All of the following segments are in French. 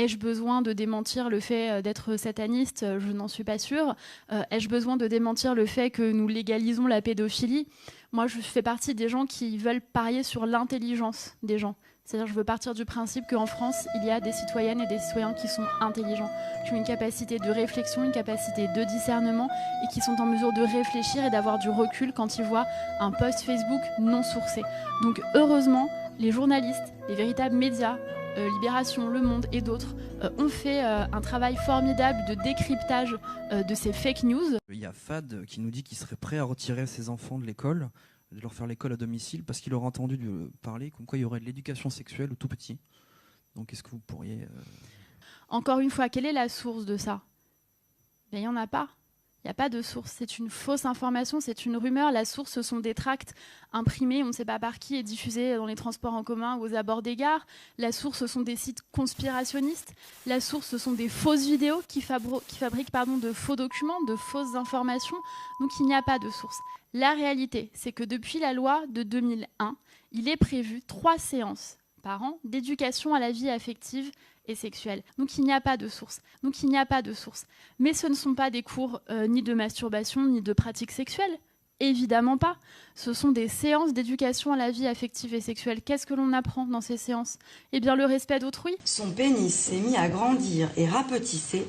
Ai-je besoin de démentir le fait d'être sataniste? Je n'en suis pas sûre. Ai-je besoin de démentir le fait que nous légalisons la pédophilie? Moi, je fais partie des gens qui veulent parier sur l'intelligence des gens. C'est-à-dire, je veux partir du principe qu'en France, il y a des citoyennes et des citoyens qui sont intelligents, qui ont une capacité de réflexion, une capacité de discernement et qui sont en mesure de réfléchir et d'avoir du recul quand ils voient un post Facebook non sourcé. Donc, heureusement, les journalistes, les véritables médias, Libération, Le Monde et d'autres ont fait un travail formidable de décryptage de ces fake news. Il y a Fad qui nous dit qu'il serait prêt à retirer ses enfants de l'école, de leur faire l'école à domicile, parce qu'il aurait entendu parler comme quoi il y aurait de l'éducation sexuelle au tout petit. Donc est-ce que vous pourriez... Encore une fois, quelle est la source de ça? Il n'y en a pas. Il n'y a pas de source. C'est une fausse information, c'est une rumeur. La source, ce sont des tracts imprimés, on ne sait pas par qui, et diffusés dans les transports en commun ou aux abords des gares. La source, ce sont des sites conspirationnistes. La source, ce sont des fausses vidéos qui fabriquent de faux documents, de fausses informations. Donc il n'y a pas de source. La réalité, c'est que depuis la loi de 2001, il est prévu 3 séances par an d'éducation à la vie affective et sexuelle. Donc il n'y a pas de source. Mais ce ne sont pas des cours ni de masturbation ni de pratique sexuelle. Évidemment pas. Ce sont des séances d'éducation à la vie affective et sexuelle. Qu'est-ce que l'on apprend dans ces séances? Eh bien, le respect d'autrui. Son pénis s'est mis à grandir et rapetisser,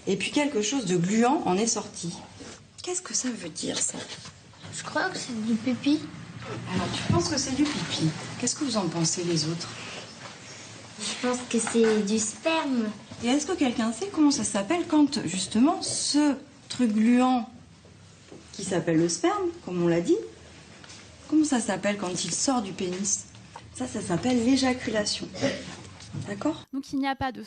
et puis quelque chose de gluant en est sorti. Qu'est-ce que ça veut dire, ça? Je crois que c'est du pipi. Alors, tu penses que c'est du pipi. Qu'est-ce que vous en pensez, les autres? Je pense que c'est du sperme. Et est-ce que quelqu'un sait comment ça s'appelle quand, justement, ce truc gluant qui s'appelle le sperme, comme on l'a dit, comment ça s'appelle quand il sort du pénis? Ça s'appelle l'éjaculation. D'accord? Donc il n'y a pas de